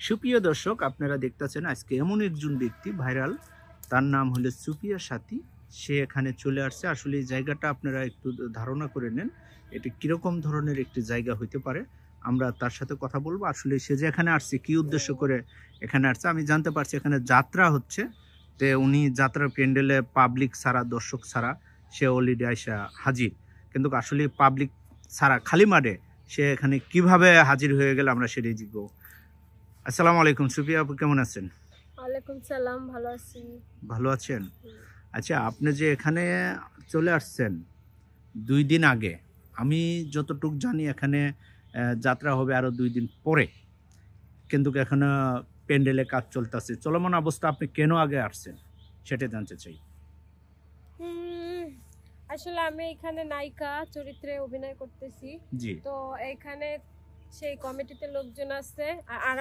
সুপ্রিয় দর্শক, আপনারা দেখতেছেন আজকে এমন একজন ব্যক্তি ভাইরাল, তার নাম হলো সুফিয়া সাথী। সে এখানে চলে আসছে। আসলে এই জায়গাটা আপনারা একটু ধারণা করে নেন, এটা কিরকম ধরনের একটি জায়গা হইতে পারে। আমরা তার সাথে কথা বলবো। আসলে সে যে এখানে আসছে, কি উদ্দেশ্য করে এখানে আসছে আমি জানতে পারছি। এখানে যাত্রা হচ্ছে, তে উনি যাত্রার প্যান্ডেলে পাবলিক ছাড়া, দর্শক ছাড়া সে অলরেডি আইসা হাজির। কিন্তু আসলে পাবলিক ছাড়া খালি মাঠে সে এখানে কিভাবে হাজির হয়ে গেল, আমরা সেটাই জিজ্ঞাসা। আসসালামু আলাইকুম সুফিয়া আপু, কেমন আছেন? ওয়ালাইকুম সালাম, ভালো আছি। ভালো আছেন? আচ্ছা, আপনি যে এখানে চলে আসছেন 2 দিন আগে, আমি যতটুক জানি এখানে যাত্রা হবে আরো 2 দিন পরে, কিন্তু এখানে প্যান্ডেলে কাজ চলতেছে, চলমান অবস্থা। আপনি কেন আগে আসছেন সেটা জানতে চাই। আসলে আমি এখানে নায়িকা চরিত্রে অভিনয় করতেছি। জি। তো এখানে সেই কমিটিতে লোকজন আছে, আর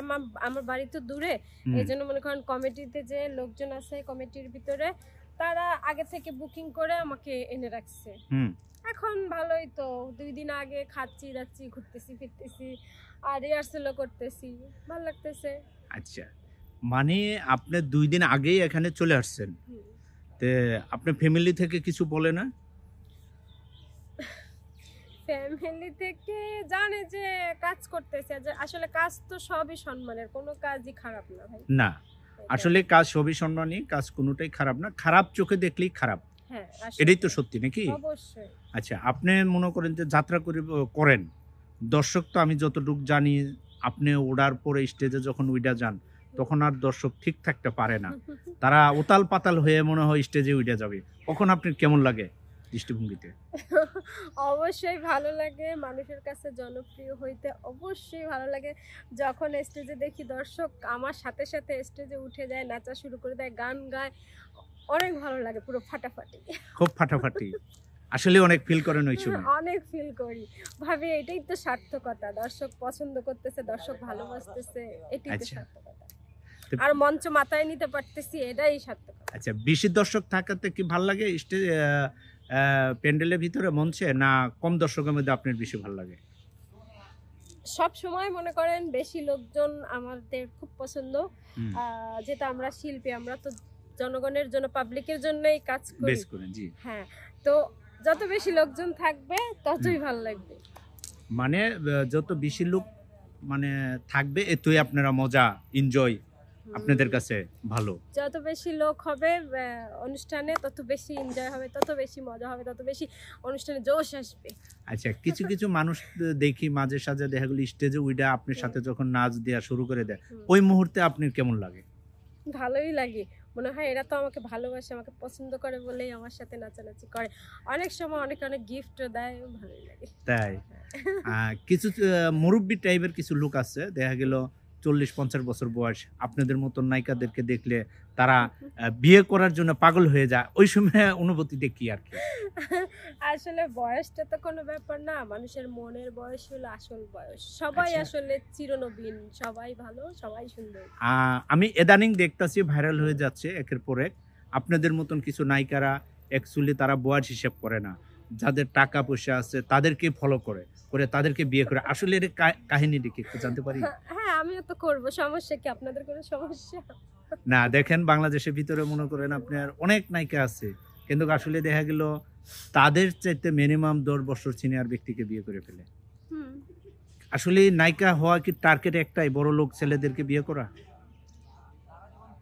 আমার বাড়ি তো দূরে, এই জন্য মনে করেন কমিটিতে যে লোকজন আছে কমিটির ভিতরে, তারা আগে থেকে বুকিং করে আমাকে এনে রাখছে। এখন ভালোই তো, 2 দিন আগে খাচ্ছি যাচ্ছি, ঘুরতেছি ফিরতেছি, আর রিহার্সেলও করতেছি, ভালো লাগতেছে। আচ্ছা, মানে আপনি 2 দিন আগেই এখানে চলে আসছেন, তে আপনি ফ্যামিলি থেকে কিছু বলে না? ফ্যামিলি থেকে জানে যে কাজ করতেছে, যে আসলে কাজ তো সবই সম্মানের, কোনো কাজই খারাপ না ভাই। না, আসলে কাজ সবই সম্মানী, কাজ কোনোটাই খারাপ না। খারাপ চোখে দেখলেই খারাপ, হ্যাঁ এটাই তো সত্যি নাকি? অবশ্যই। আচ্ছা, আপনি মনে করেন যে যাত্রা করেন, দর্শক তো আমি যতটুকু জানি আপনি ওড়ার পরে স্টেজে যখন উইডা যান, তখন আর দর্শক ঠিক থাকতে পারে না, তারা উতাল পাতাল হয়ে মনে হয় স্টেজে উইডা যাবে। কখন আপনার কেমন লাগে দৃষ্টিভঙ্গিতে? অবশ্যই ভালো লাগে, মানুষের কাছে জনপ্রিয় হইতে অবশ্যই ভালো লাগে। যখন স্টেজে দেখি দর্শক আমার সাথে সাথে স্টেজে উঠে যায়, নাচা শুরু করে দেয়, গান গায়, অনেক ভালো লাগে, পুরো ফাটাফাটি। খুব ফাটাফাটি, আসলে অনেক ফিল করেন ওই সময়? অনেক ফিল করি, ভাবি এটাই তো সার্থকতা, দর্শক পছন্দ করতেছে, দর্শক ভালোবাসতেছে, এটাই তো সার্থকতা। আর মঞ্চ মাথায় নিতে পারতেছি, এটাই সার্থকতা। আচ্ছা, বেশি দর্শক থাকাতে কি ভালো লাগে স্টেজ প্যান্ডেলের ভিতরে, মঞ্চে, না কম দর্শকের মধ্যে আপনার বেশি ভালো লাগে? সব সময় মনে করেন বেশি লোকজন আমাদের খুব পছন্দ, যেটা আমরা শিল্পী, আমরা তো জনগণের জন্য, পাবলিকের জন্যই কাজ করি। জি। হ্যাঁ, তো যত বেশি লোকজন থাকবে ততই ভালো লাগবে। মানে যত বেশি লোক মানে থাকবে, এতই আপনারা মজা, এনজয়, আপনাদের কাছে ভালো। যত বেশি লোক হবে অনুষ্ঠানে, তত বেশি এনজয় হবে, তত বেশি মজা হবে, তত বেশি অনুষ্ঠানে জোশ আসবে। আচ্ছা, কিছু কিছু মানুষ দেখি মাঝে সাঝে দেখা গেল স্টেজে উইডা আপনার সাথে যখন নাচ দেওয়া শুরু করে দেয়, ওই মুহূর্তে আপনার কেমন লাগে? ভালোই লাগে, মনে হয় এরা তো আমাকে ভালোবাসে, আমাকে পছন্দ করে বলেই আমার সাথে নাচানাচি করে। অনেক সময় অনেক অনেক গিফটও দেয়, ভালোই লাগে। তাই কিছু মুরব্বী টাইপের কিছু লোক আছে, দেখা গেল 40-50 বছর বয়স, আপনাদের মতো নায়িকাদেরকে দেখলে তারা বিয়ে করার জন্য পাগল হয়ে যায়, ওই সময় অনুভূতিটা কি আর কি? আসলে বয়সটা তো কোনো ব্যাপার না, মানুষের মনের বয়স হলো আসল বয়স। সবাই আসলে চিরনবীন, সবাই ভালো, সবাই সুন্দর। আমি এদানিং দেখতাছি ভাইরাল হয়ে যাচ্ছে একের পর এক, আপনাদের মতন কিছু নায়িকারা অ্যাকচুয়ালি তারা বয়স হিসাব করে না, যাদের টাকা পয়সা আছে তাদেরকে ফলো করে তাদেরকে বিয়ে করে। আসলে এর কাহিনীটা কি একটু জানতে পারি? হ্যাঁ, আমিও তো করবো, সমস্যা কি? আপনাদের কোনো সমস্যা না, দেখেন বাংলাদেশের ভিতরে মনে করেন আপনার অনেক নায়িকা আছে, কিন্তু আসলে দেখা গেল তাদের চাইতে মিনিমাম 10 বছর সিনিয়র ব্যক্তিকে বিয়ে করে ফেলে। আসলে নায়িকা হওয়া কি টার্গেট একটাই, বড় লোক ছেলেদেরকে বিয়ে করা?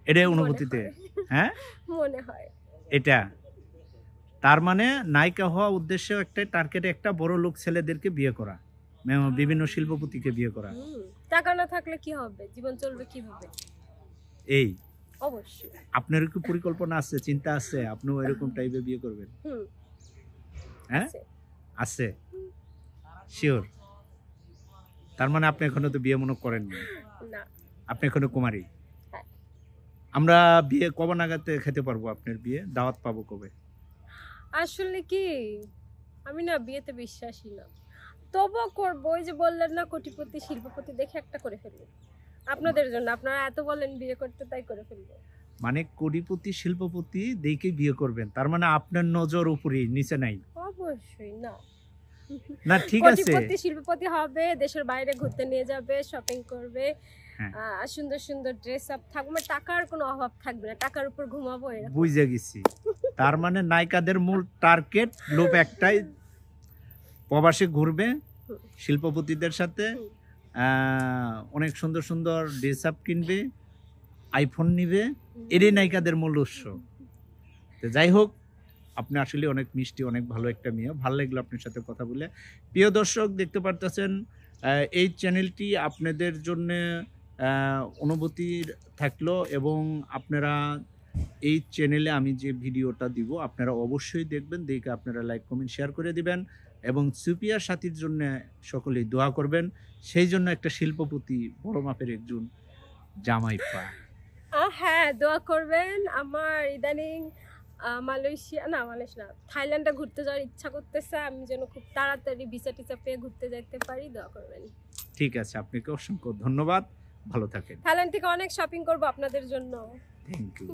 এটাই অনুভূতিতে হ্যাঁ মনে হয় এটা। তার মানে নায়িকা হওয়া উদ্দেশ্য একটাই, টার্গেট একটা, বড় লোক ছেলেদেরকে বিয়ে করা, বিভিন্ন শিল্পপতিকে বিয়ে করা। টাকা না থাকলে কি হবে, জীবন চলবে কিভাবে? এই অবশ্যই। আপনার কি পরিকল্পনা আছে, চিন্তা আছে আপনিও এরকম টাইপের বিয়ে করবেন? হ্যাঁ আছে, শিওর? তার মানে আপনি এখনো তো বিয়ে মনে করেন না, আপনি এখনো কুমারী। আমরা বিয়ে কবে নাগাদ খেতে পারবো? আপনার বিয়ে দাওয়াত পাবো কবে? আসলে কি, আমি না বিয়েতে বিশ্বাসী না, তবুও করবো। ওই যে বললেন না, কোটিপতি শিল্পপতি দেখে একটা করে ফেলবো আপনাদের জন্য। আপনারা এত বলেন বিয়ে করতে, তাই করে ফেলবো। মানে কোটিপতি শিল্পপতি দেখে বিয়ে করবেন, তার মানে আপনার নজর উপরে, নিচে নাই? অবশ্যই না, না ঠিক আছে, কোটিপতি শিল্পপতি হবে, দেশের বাইরে ঘুরতে নিয়ে যাবে, শপিং করবে, হ্যাঁ। সুন্দর সুন্দর ড্রেস আপ থাকবে, আমার টাকার কোনো অভাব থাকবে না, টাকার উপর ঘুমাবো এরকম। বুঝে গেছি। তার মানে নায়িকাদের মূল টার্গেট লোভ একটাই, প্রবাসে ঘুরবে, শিল্পপতিদের সাথে অনেক সুন্দর সুন্দর ড্রেস আপ কিনবে, আইফোন নিবে, এরই নায়িকাদের মূল উৎস। তো যাই হোক, আপনি আসলে অনেক মিষ্টি, অনেক ভালো একটা মেয়ে, ভালো লাগলো আপনার সাথে কথা বলে। প্রিয় দর্শক, দেখতে পারতেছেন এই চ্যানেলটি আপনাদের জন্য অনুভূতির থাকলো, এবং আপনারা এই চ্যানেলে আমি যে ভিডিওটা দিব আপনারা অবশ্যই দেখবেন, দেখে আপনারা লাইক কমেন্ট শেয়ার করে দিবেন, এবং সুপিয়া সাথীর জন্য সকলেই দোয়া করবেন, সেই জন্য একটা শিল্পপতি বড় মাপের একজন জামাই পায়। হ্যাঁ, দোয়া করবেন। আমার ইদানিং মালয়েশিয়া না থাইল্যান্ডে ঘুরতে যাওয়ার ইচ্ছা করতেছে, আমি যেন খুব তাড়াতাড়ি ভিসা টিসা পেয়ে ঘুরতে যেতে পারি, দোয়া করবেন। ঠিক আছে, আপনাকে অসংখ্য ধন্যবাদ, ভালো থাকেন। থাইল্যান্ড থেকে অনেক শপিং করবো আপনাদের জন্য। Thank you.